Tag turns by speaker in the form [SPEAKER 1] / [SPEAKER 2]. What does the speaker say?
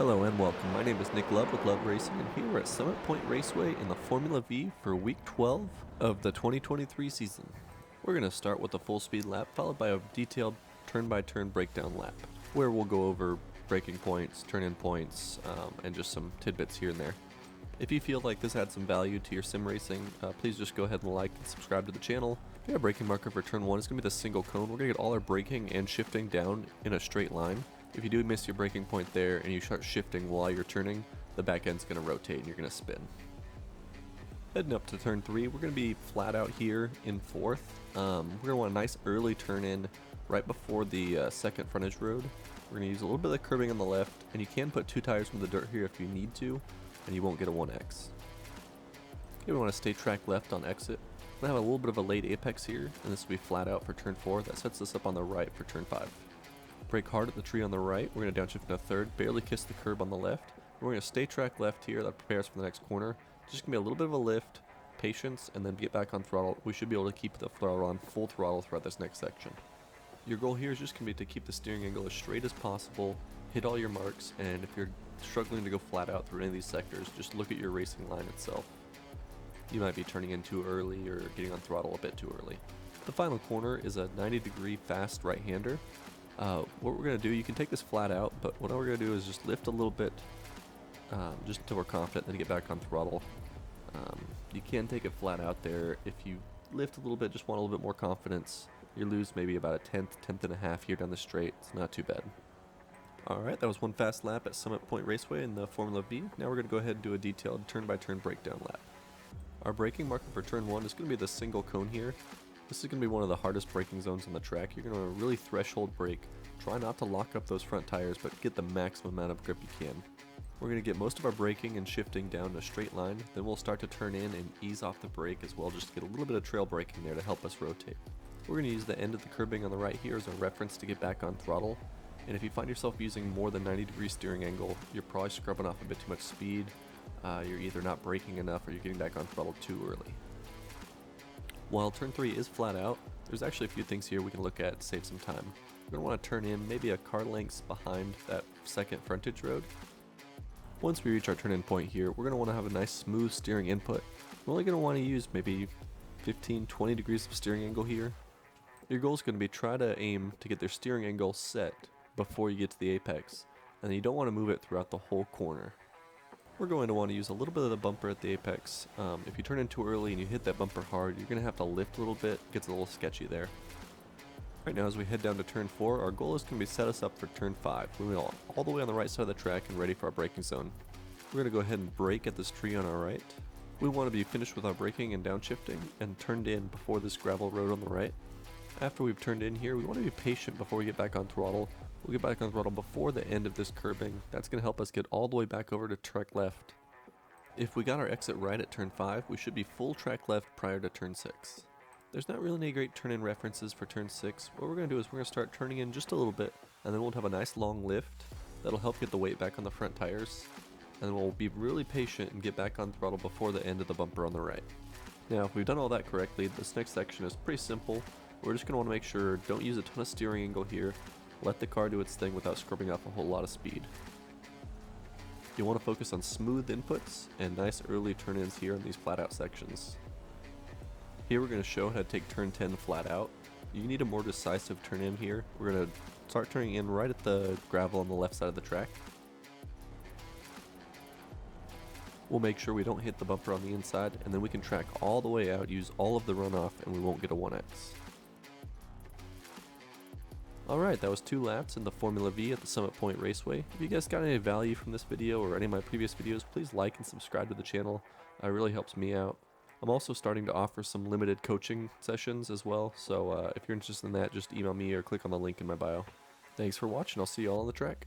[SPEAKER 1] Hello and welcome. My name is Nick Love with Love Racing, and here we're at Summit Point Raceway in the Formula Vee for week 12 of the 2023 season. We're going to start with a full speed lap, followed by a detailed turn-by-turn breakdown lap, where we'll go over braking points, turn-in points, and just some tidbits here and there. If you feel like this had some value to your sim racing, please just go ahead and like and subscribe to the channel. We have a braking marker for turn 1. It's going to be the single cone. We're going to get all our braking and shifting down in a straight line. If you do miss your braking point there and you start shifting while you're turning, the back end's going to rotate and you're going to spin. Heading up to turn 3, we're going to be flat out here in 4th. We're going to want a nice early turn in right before the second frontage road. We're going to use a little bit of curbing on the left, and you can put 2 tires from the dirt here if you need to, and you won't get a 1X. Okay, we want to stay track left on exit. We're going to have a little bit of a late apex here, and this will be flat out for turn 4. That sets us up on the right for turn 5. Brake hard at the tree on the right. We're going to downshift into 3rd, barely kiss the curb on the left. We're going to stay track left here. That prepares for the next corner. Just going to be a little bit of a lift, patience, and then get back on throttle. We should be able to keep the throttle on full throttle throughout this next section. Your goal here is just going to be to keep the steering angle as straight as possible, hit all your marks, and if you're struggling to go flat out through any of these sectors, just look at your racing line itself. You might be turning in too early or getting on throttle a bit too early. The final corner is a 90-degree fast right-hander. What we're going to do, you can take this flat out, but what we're going to do is just lift a little bit, just until we're confident, then get back on throttle. You can take it flat out there. If you lift a little bit, just want a little bit more confidence, you lose maybe about a tenth and a half here down the straight. It's not too bad. Alright, that was one fast lap at Summit Point Raceway in the Formula Vee. Now we're going to go ahead and do a detailed turn-by-turn breakdown lap. Our braking marker for turn 1 is going to be the single cone here. This is going to be one of the hardest braking zones on the track. You're going to really threshold brake. Try not to lock up those front tires, but get the maximum amount of grip you can. We're going to get most of our braking and shifting down a straight line. Then we'll start to turn in and ease off the brake as well, just to get a little bit of trail braking there to help us rotate. We're going to use the end of the curbing on the right here as a reference to get back on throttle. And if you find yourself using more than 90-degree steering angle, you're probably scrubbing off a bit too much speed. You're either not braking enough or you're getting back on throttle too early. While turn 3 is flat out, there's actually a few things here we can look at to save some time. We're going to want to turn in maybe a car length behind that second frontage road. Once we reach our turn-in point here, we're going to want to have a nice smooth steering input. We're only going to want to use maybe 15-20 degrees of steering angle here. Your goal is going to be try to aim to get their steering angle set before you get to the apex, and then you don't want to move it throughout the whole corner. We're going to want to use a little bit of the bumper at the apex. If you turn in too early and you hit that bumper hard, you're going to have to lift a little bit. It gets a little sketchy there. Right now, as we head down to turn 4, our goal is going to be set us up for turn 5. Moving all the way on the right side of the track and ready for our braking zone. We're going to go ahead and brake at this tree on our right. We want to be finished with our braking and downshifting and turned in before this gravel road on the right. After we've turned in here, we want to be patient before we get back on throttle. We'll get back on throttle before the end of this curbing. That's going to help us get all the way back over to track left. If we got our exit right at turn 5, we should be full track left prior to turn 6. There's not really any great turn-in references for turn 6. What we're going to do is we're going to start turning in just a little bit, and then we'll have a nice long lift. That'll help get the weight back on the front tires. And then we'll be really patient and get back on throttle before the end of the bumper on the right. Now, if we've done all that correctly, this next section is pretty simple. We're just going to want to make sure, don't use a ton of steering angle here. Let the car do its thing without scrubbing off a whole lot of speed. You want to focus on smooth inputs and nice early turn-ins here in these flat-out sections. Here we're going to show how to take turn 10 flat out. You need a more decisive turn-in here. We're going to start turning in right at the gravel on the left side of the track. We'll make sure we don't hit the bumper on the inside, and then we can track all the way out, use all of the runoff, and we won't get a 1X. Alright, that was 2 laps in the Formula Vee at the Summit Point Raceway. If you guys got any value from this video or any of my previous videos, please like and subscribe to the channel. It really helps me out. I'm also starting to offer some limited coaching sessions as well, so if you're interested in that, just email me or click on the link in my bio. Thanks for watching, I'll see you all on the track.